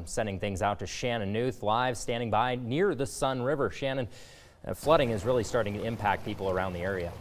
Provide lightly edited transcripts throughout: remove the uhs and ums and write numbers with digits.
Sending things out to Shannon Newth, live standing by near the Sun River. Shannon, flooding is really starting to impact people around the area.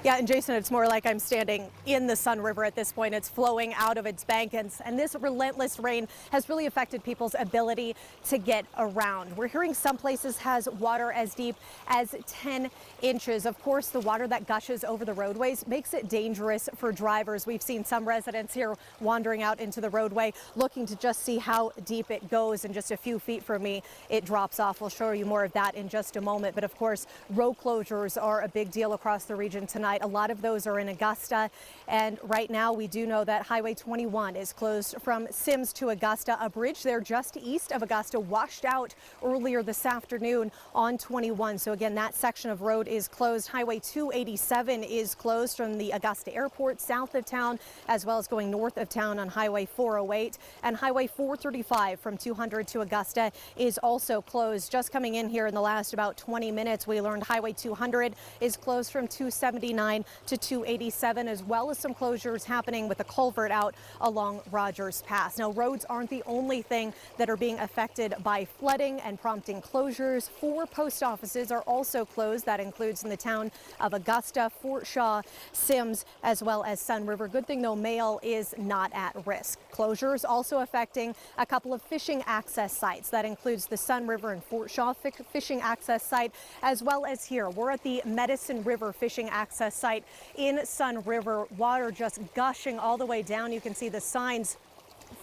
Yeah, and Jason, it's more like I'm standing in the Sun River at this point. It's flowing out of its bank, and this relentless rain has really affected people's ability to get around. We're hearing some places has water as deep as 10 inches. Of course, the water that gushes over the roadways makes it dangerous for drivers. We've seen some residents here wandering out into the roadway looking to just see how deep it goes, and just a few feet from me it drops off. We'll show you more of that in just a moment. But of course, road closures are a big deal across the region tonight. A lot of those are in Augusta, and right now we do know that Highway 21 is closed from Sims to Augusta. A bridge there just east of Augusta washed out earlier this afternoon on 21. So again, that section of road is closed. Highway 287 is closed from the Augusta Airport south of town, as well as going north of town on Highway 408, and Highway 435 from 200 to Augusta is also closed. Just coming in here in the last about 20 minutes, we learned Highway 200 is closed from 279 to 287, as well as some closures happening with a culvert out along Rogers Pass. Now, roads aren't the only thing that are being affected by flooding and prompting closures. 4 post offices are also closed. That includes in the town of Augusta, Fort Shaw, Sims, as well as Sun River. Good thing, though, mail is not at risk. Closures also affecting a couple of fishing access sites. That includes the Sun River and Fort Shaw fishing access site, as well as here. We're at the Medicine River fishing access site in Sun River. Water just gushing all the way down. You can see the signs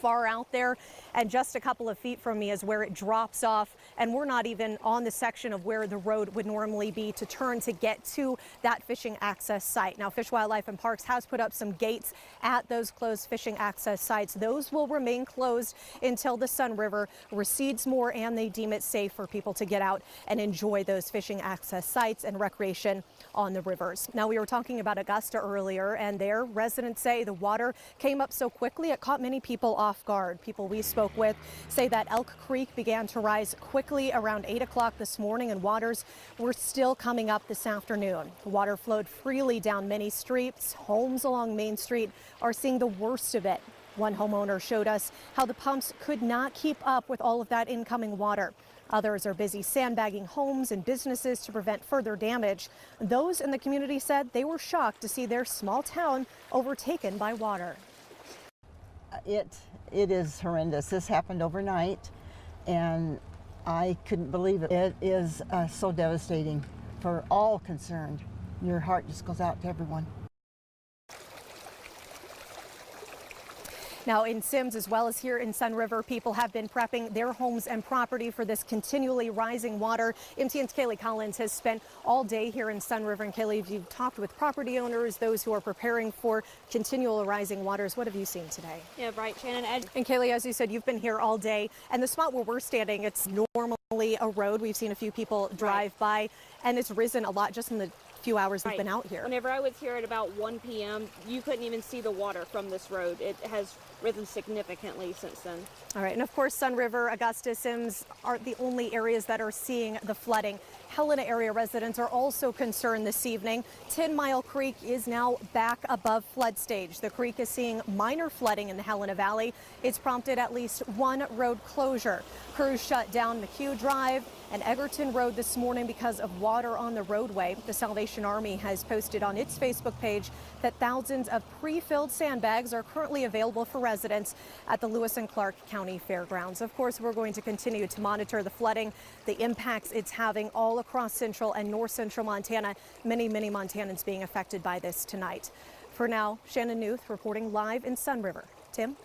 far out there, and just a couple of feet from me is where it drops off, and we're not even on the section of where the road would normally be to turn to get to that fishing access site. Now, Fish, Wildlife and Parks has put up some gates at those closed fishing access sites. Those will remain closed until the Sun River recedes more and they deem it safe for people to get out and enjoy those fishing access sites and recreation on the rivers. Now, we were talking about Augusta earlier, and their residents say the water came up so quickly it caught many people off guard. People we spoke with say that Elk Creek began to rise quickly around 8 o'clock this morning, and waters were still coming up this afternoon. The water flowed freely down many streets. Homes along Main Street are seeing the worst of it. One homeowner showed us how the pumps could not keep up with all of that incoming water. Others are busy sandbagging homes and businesses to prevent further damage. Those in the community said they were shocked to see their small town overtaken by water. It is horrendous. This happened overnight, and I couldn't believe it. It is so devastating for all concerned. Your heart just goes out to everyone. Now, in Sims, as well as here in Sun River, people have been prepping their homes and property for this continually rising water. MTN's Kaylee Collins has spent all day here in Sun River. And Kaylee, you've talked with property owners, those who are preparing for continual rising waters. What have you seen today? Yeah, right, Shannon. And Kaylee, as you said, you've been here all day, and the spot where we're standing, it's normally a road. We've seen a few people drive by, and it's risen a lot just in the few hours we've been out here. Whenever I was here at about 1 p.m., you couldn't even see the water from this road. It has risen significantly since then. All right, and of course, Sun River, Augusta, Sims aren't the only areas that are seeing the flooding. Helena area residents are also concerned this evening. 10 Mile Creek is now back above flood stage. The creek is seeing minor flooding in the Helena Valley. It's prompted at least one road closure. Crews shut down McHugh Drive and Egerton Road this morning because of water on the roadway. The Salvation Army has posted on its Facebook page that thousands of pre-filled sandbags are currently available for residents at the Lewis and Clark County Fairgrounds. Of course, we're going to continue to monitor the flooding, the impacts it's having all across central and north central Montana. Many Montanans being affected by this tonight. For now, Shannon Newth reporting live in Sun River. Tim?